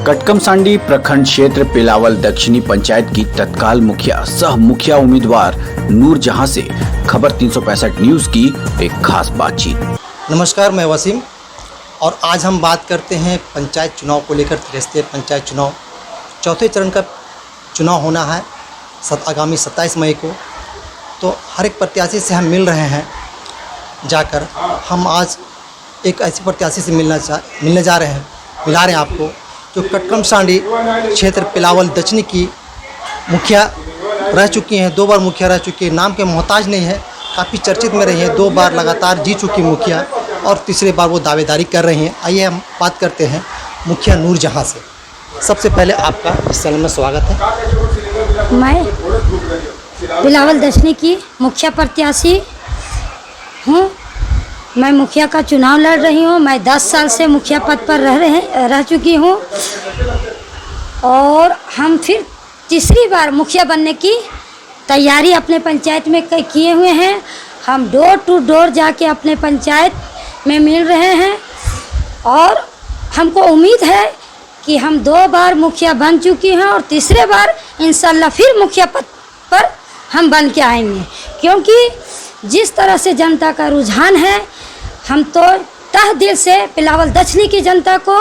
कटकमसांडी प्रखंड क्षेत्र पिलावल दक्षिणी पंचायत की तत्काल मुखिया सह मुखिया उम्मीदवार नूरजहां से खबर 365 न्यूज की एक खास बातचीत। नमस्कार, मैं वसीम और आज हम बात करते हैं पंचायत चुनाव को लेकर। त्रिस्तरीय पंचायत चुनाव चौथे चरण का चुनाव होना है आगामी 27 मई को। तो हर एक प्रत्याशी से हम मिल रहे हैं जाकर। हम आज एक ऐसे प्रत्याशी से मिलने जा रहे हैं, मिला रहे हैं आपको, जो कटकमसांडी क्षेत्र पिलावल दक्षिणी की मुखिया रह चुकी हैं, 2 बार मुखिया रह चुकी है, नाम के मोहताज नहीं है, काफ़ी चर्चित में रही हैं, 2 बार लगातार जीत चुकी मुखिया और तीसरे बार वो दावेदारी कर रही हैं। आइए हम बात करते हैं मुखिया नूरजहां से। सबसे पहले आपका इस चैनल में स्वागत है। मैं पिलावल दक्षिणी की मुखिया प्रत्याशी हूँ। मैं मुखिया का चुनाव लड़ रही हूँ। मैं 10 साल से मुखिया पद पर रह चुकी हूँ और हम फिर तीसरी बार मुखिया बनने की तैयारी अपने पंचायत में किए हुए हैं। हम डोर टू डोर जाके अपने पंचायत में मिल रहे हैं और हमको उम्मीद है कि हम 2 बार मुखिया बन चुकी हैं और तीसरे बार इंशाल्लाह फिर मुखिया पद पर हम बन के आएंगे, क्योंकि जिस तरह से जनता का रुझान है, हम तो तहे दिल से पिलावल दक्षिणी की जनता को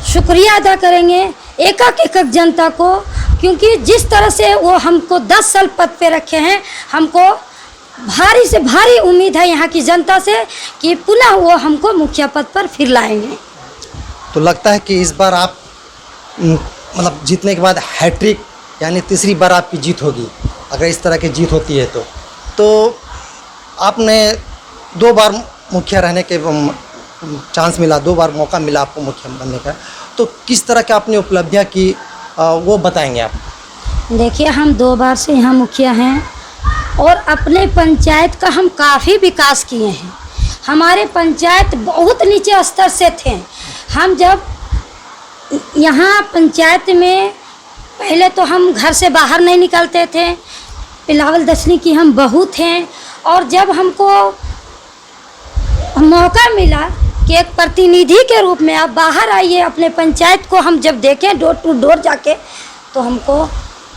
शुक्रिया अदा करेंगे, एक एक जनता को, क्योंकि जिस तरह से वो हमको 10 साल पद पे रखे हैं, हमको भारी से भारी उम्मीद है यहाँ की जनता से कि पुनः वो हमको मुखिया पद पर फिर लाएंगे। तो लगता है कि इस बार आप मतलब जीतने के बाद हैट्रिक यानी तीसरी बार आपकी जीत होगी, अगर इस तरह की जीत होती है तो आपने 2 बार मुखिया रहने के चांस मिला, 2 बार मौका मिला आपको मुखिया बनने का, तो किस तरह की आपने उपलब्धियां की वो बताएंगे आप? देखिए, हम 2 बार से यहाँ मुखिया हैं और अपने पंचायत का हम काफ़ी विकास किए हैं। हमारे पंचायत बहुत नीचे स्तर से थे। हम जब यहाँ पंचायत में पहले तो हम घर से बाहर नहीं निकलते थे, पिलावल दक्षिणी की हम बहू थे, और जब हमको मौका मिला कि एक प्रतिनिधि के रूप में आप बाहर आइए अपने पंचायत को, हम जब देखें डोर टू डोर जाके, तो हमको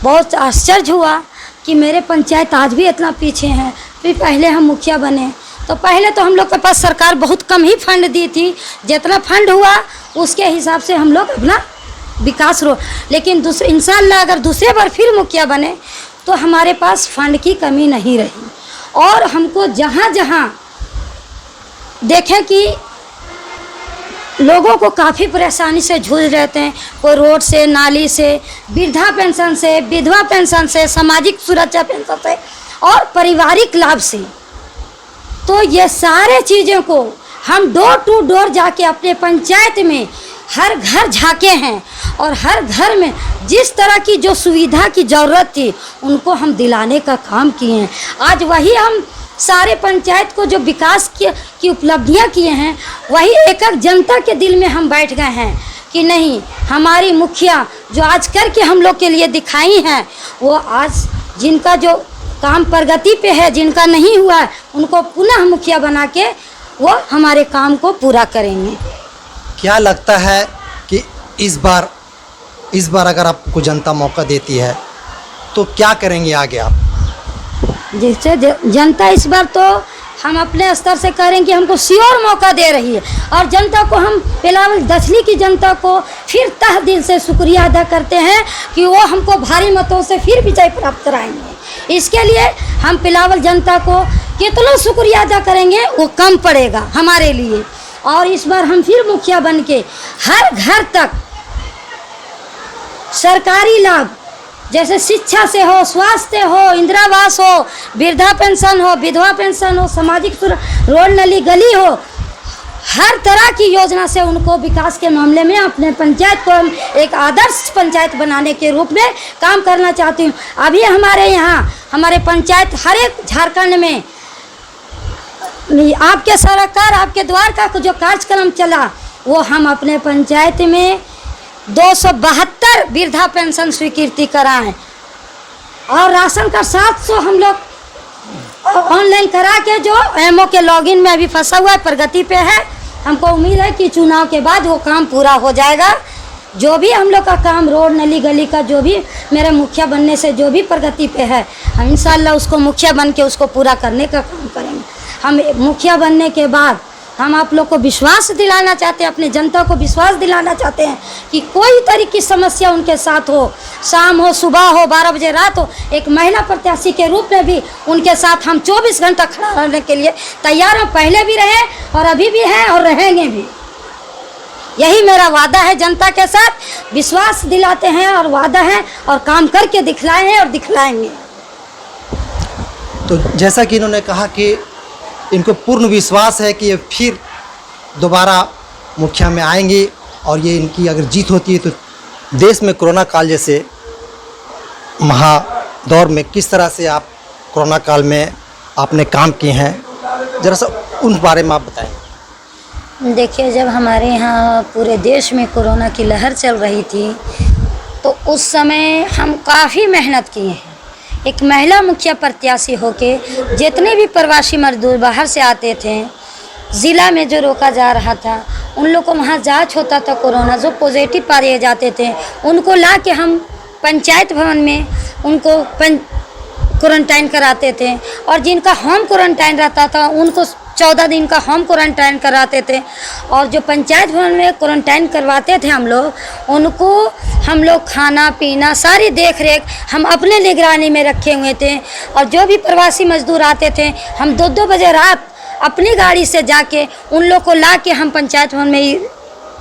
बहुत आश्चर्य हुआ कि मेरे पंचायत आज भी इतना पीछे है। फिर पहले हम मुखिया बने तो पहले तो हम लोग के पास सरकार बहुत कम ही फंड दी थी, जितना फंड हुआ उसके हिसाब से हम लोग अपना विकास लेकिन इंशाल्लाह अगर दूसरे बार फिर मुखिया बने तो हमारे पास फंड की कमी नहीं रही। और हमको जहाँ जहाँ देखें कि लोगों को काफ़ी परेशानी से जूझ रहे थे, कोई रोड से, नाली से, वृद्धा पेंशन से, विधवा पेंशन से, सामाजिक सुरक्षा पेंशन से और पारिवारिक लाभ से, तो ये सारे चीज़ों को हम डोर टू डोर जाके अपने पंचायत में हर घर झाँके हैं और हर घर में जिस तरह की जो सुविधा की ज़रूरत थी उनको हम दिलाने का काम किए हैं। आज वही हम सारे पंचायत को जो विकास की उपलब्धियां किए हैं, वही एक एक जनता के दिल में हम बैठ गए हैं कि नहीं, हमारी मुखिया जो आज करके हम लोग के लिए दिखाई हैं, वो आज जिनका जो काम प्रगति पे है, जिनका नहीं हुआ है, उनको पुनः मुखिया बना के वो हमारे काम को पूरा करेंगे। क्या लगता है कि इस बार अगर आपको जनता मौका देती है तो क्या करेंगे आगे आप? जिससे जनता इस बार तो हम अपने स्तर से करेंगे, हमको श्योर मौका दे रही है और जनता को हम पिलावल दक्षिणी की जनता को फिर तहे दिल से शुक्रिया अदा करते हैं कि वो हमको भारी मतों से फिर विजय प्राप्त कराएंगे। इसके लिए हम पिलावल जनता को कितना शुक्रिया अदा करेंगे वो कम पड़ेगा हमारे लिए। और इस बार हम फिर मुखिया बन के हर घर तक सरकारी लाभ, जैसे शिक्षा से हो, स्वास्थ्य हो, इंदिरा आवास हो, वृद्धा पेंशन हो, विधवा पेंशन हो, सामाजिक रोड नली गली हो, हर तरह की योजना से उनको विकास के मामले में अपने पंचायत को हम एक आदर्श पंचायत बनाने के रूप में काम करना चाहती हूँ। अभी हमारे यहाँ हमारे पंचायत हर एक झारखंड में आपके सरकार आपके द्वार का जो कार्यक्रम चला, वो हम अपने पंचायत में 272 वृद्धा पेंशन स्वीकृति कराएं और राशन कार्ड 700 हम लोग ऑनलाइन करा के, जो एमओ के लॉगिन में अभी फंसा हुआ है, प्रगति पे है। हमको उम्मीद है कि चुनाव के बाद वो काम पूरा हो जाएगा जो भी हम लोग का काम रोड नली गली का जो भी मेरा मुखिया बनने से जो भी प्रगति पे है, हम इंशाल्लाह उसको मुखिया बन के उसको पूरा करने का काम करेंगे। हम मुखिया बनने के बाद हम आप लोग को विश्वास दिलाना चाहते हैं, अपनी जनता को विश्वास दिलाना चाहते हैं कि कोई तरह की समस्या उनके साथ हो, शाम हो, सुबह हो, 12 बजे रात हो, एक महिला प्रत्याशी के रूप में भी उनके साथ हम 24 घंटा खड़ा रहने के लिए तैयार हैं। पहले भी रहे और अभी भी हैं और रहेंगे भी। यही मेरा वादा है जनता के साथ, विश्वास दिलाते हैं और वादा है और काम करके दिखलाए हैं और दिखलाएंगे। तो जैसा कि इन्होंने कहा कि इनको पूर्ण विश्वास है कि ये फिर दोबारा मुखिया में आएंगे और ये इनकी अगर जीत होती है तो देश में कोरोना काल जैसे महादौर में किस तरह से आप कोरोना काल में आपने काम किए हैं, ज़रा सा उन बारे में आप बताएं। देखिए, जब हमारे यहाँ पूरे देश में कोरोना की लहर चल रही थी तो उस समय हम काफ़ी मेहनत किए हैं। एक महिला मुखिया प्रत्याशी होके जितने भी प्रवासी मजदूर बाहर से आते थे, ज़िला में जो रोका जा रहा था, उन लोग को वहाँ जांच होता था कोरोना, जो पॉजिटिव पाए जाते थे उनको ला के हम पंचायत भवन में उनको क्वारंटाइन कराते थे और जिनका होम क्वारंटाइन रहता था उनको 14 दिन का होम क्वारंटाइन कराते थे। और जो पंचायत भवन में क्वारंटाइन करवाते थे हम लोग खाना पीना सारी देख रेख हम अपने निगरानी में रखे हुए थे। और जो भी प्रवासी मजदूर आते थे हम 2-2 बजे रात अपनी गाड़ी से जाके उन लोग को ला के हम पंचायत भवन में ही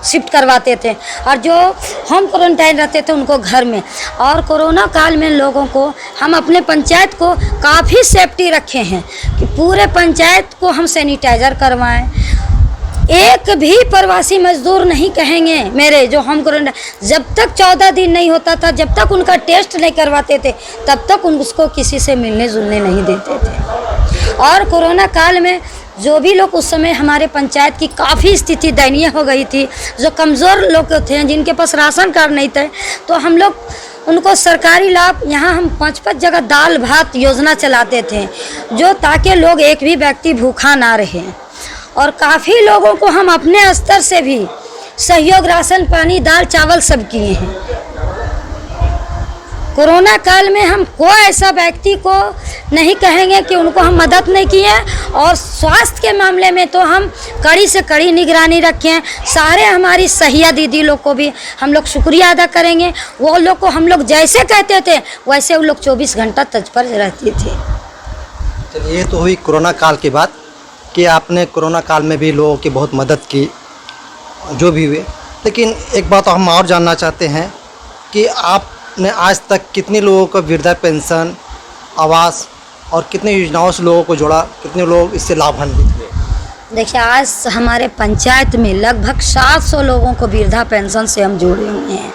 शिफ्ट करवाते थे और जो होम क्वारंटाइन रहते थे उनको घर में। और कोरोना काल में लोगों को हम अपने पंचायत को काफ़ी सेफ्टी रखे हैं कि पूरे पंचायत को हम सैनिटाइज़र करवाएं। एक भी प्रवासी मजदूर नहीं कहेंगे मेरे जो होम क्वारंटाइन, जब तक 14 दिन नहीं होता था, जब तक उनका टेस्ट नहीं करवाते थे, तब तक उसको किसी से मिलने जुलने नहीं देते थे। और कोरोना काल में जो भी लोग उस समय हमारे पंचायत की काफ़ी स्थिति दयनीय हो गई थी, जो कमज़ोर लोग थे जिनके पास राशन कार्ड नहीं थे, तो हम लोग उनको सरकारी लाभ, यहाँ हम 5-5 जगह दाल भात योजना चलाते थे जो ताकि लोग एक भी व्यक्ति भूखा ना रहे। और काफ़ी लोगों को हम अपने स्तर से भी सहयोग राशन पानी दाल चावल सब किए हैं। कोरोना काल में हम कोई ऐसा व्यक्ति को नहीं कहेंगे कि उनको हम मदद नहीं किए। और स्वास्थ्य के मामले में तो हम कड़ी से कड़ी निगरानी रखें। सारे हमारी सहिया दीदी लोग को भी हम लोग शुक्रिया अदा करेंगे। वो लोग को हम लोग जैसे कहते थे वैसे वो लोग 24 घंटा तत्पर रहते थे। चलिए, ये तो हुई कोरोना काल की बात कि आपने कोरोना काल में भी लोगों की बहुत मदद की जो भी हुए। लेकिन एक बात हम और जानना चाहते हैं कि आपने आज तक कितने लोगों को वृद्धा पेंशन, आवास और कितने योजनाओं से लोगों को जोड़ा, कितने लोग इससे लाभान्वित हुए? देखिए, आज हमारे पंचायत में लगभग 700 लोगों को वृद्धा पेंशन से हम जोड़े हुए हैं।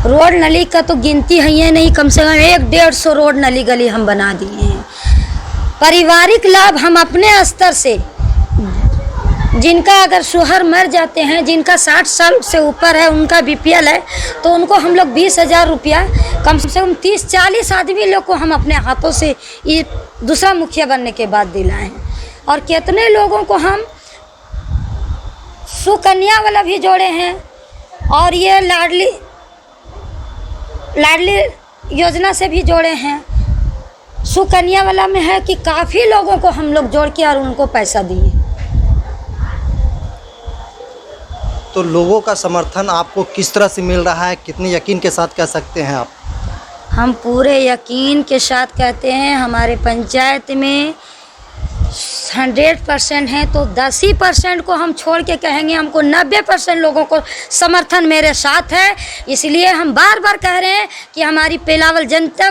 रोड नली का तो गिनती है ये नहीं, कम से कम 100-150 रोड नली गली हम बना दिए हैं। पारिवारिक लाभ हम अपने स्तर से, जिनका अगर शोहर मर जाते हैं, जिनका 60 साल से ऊपर है, उनका BPL है, तो उनको हम लोग 20,000 रुपया कम से कम 30-40 आदमी लोग को हम अपने हाथों से ये दूसरा मुखिया बनने के बाद दिलाए हैं। और कितने लोगों को हम सुकन्या वाला भी जोड़े हैं। और ये लाडली योजना से भी जोड़े हैं। सुकन्या वाला में है कि काफ़ी लोगों को हम लोग जोड़ के और उनको पैसा दिए। तो लोगों का समर्थन आपको किस तरह से मिल रहा है, कितने यकीन के साथ कह सकते हैं आप? हम पूरे यकीन के साथ कहते हैं, हमारे पंचायत में 100% हैं तो 10% को हम छोड़ के कहेंगे हमको 90% लोगों को समर्थन मेरे साथ है। इसलिए हम बार बार कह रहे हैं कि हमारी पिलावल जनता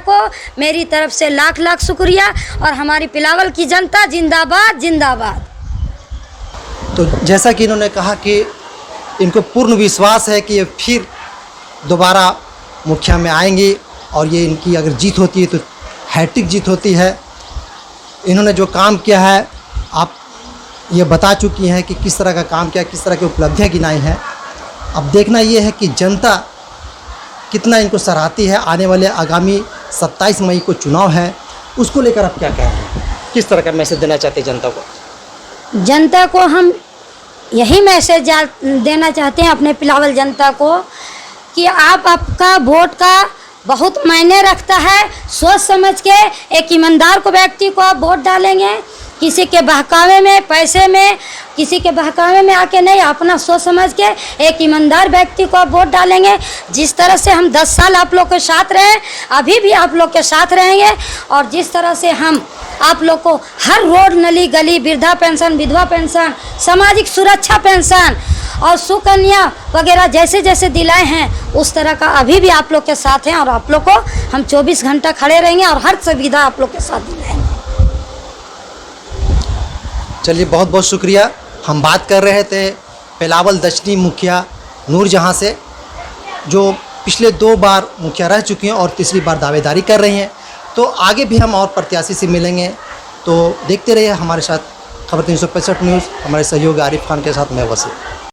को मेरी तरफ से लाख लाख शुक्रिया। और हमारी पिलावल की जनता जिंदाबाद जिंदाबाद। तो जैसा कि इन्होंने कहा कि इनको पूर्ण विश्वास है कि ये फिर दोबारा मुखिया में आएंगे और ये इनकी अगर जीत होती है तो हैट्रिक जीत होती है। इन्होंने जो काम किया है आप ये बता चुकी हैं कि किस तरह का काम किया, किस तरह की उपलब्धियां गिनाई हैं। अब देखना ये है कि जनता कितना इनको सराहती है। आने वाले आगामी 27 मई को चुनाव है, उसको लेकर आप क्या कह रहे हैं, किस तरह का मैसेज देना चाहते हैं जनता को? जनता को हम यही मैसेज देना चाहते हैं अपने पिलावल जनता को कि आपका वोट का बहुत मायने रखता है। सोच समझ के एक ईमानदार को व्यक्ति को आप वोट डालेंगे, किसी के बहकावे में, पैसे में, किसी के बहकावे में आके नहीं, अपना सोच समझ के एक ईमानदार व्यक्ति को आप वोट डालेंगे। जिस तरह से हम 10 साल आप लोग के साथ रहे, अभी भी आप लोग के साथ रहेंगे। और जिस तरह से हम आप लोग को हर रोड, नली, गली, वृद्धा पेंशन, विधवा पेंशन, सामाजिक सुरक्षा पेंशन और सुकन्या वगैरह जैसे जैसे दिलाए हैं, उस तरह का अभी भी आप लोग के साथ हैं। और आप लोग को हम 24 घंटा खड़े रहेंगे और हर सुविधा आप लोग के साथ दिलाएंगे। चलिए, बहुत बहुत शुक्रिया। हम बात कर रहे थे पिलावल दक्षिणी मुखिया नूरजहां से, जो पिछले 2 बार मुखिया रह चुकी हैं और तीसरी बार दावेदारी कर रही हैं। तो आगे भी हम और प्रत्याशी से मिलेंगे, तो देखते रहिए हमारे साथ खबर 365 न्यूज़। हमारे सहयोगी आरिफ खान के साथ मैं वसीम।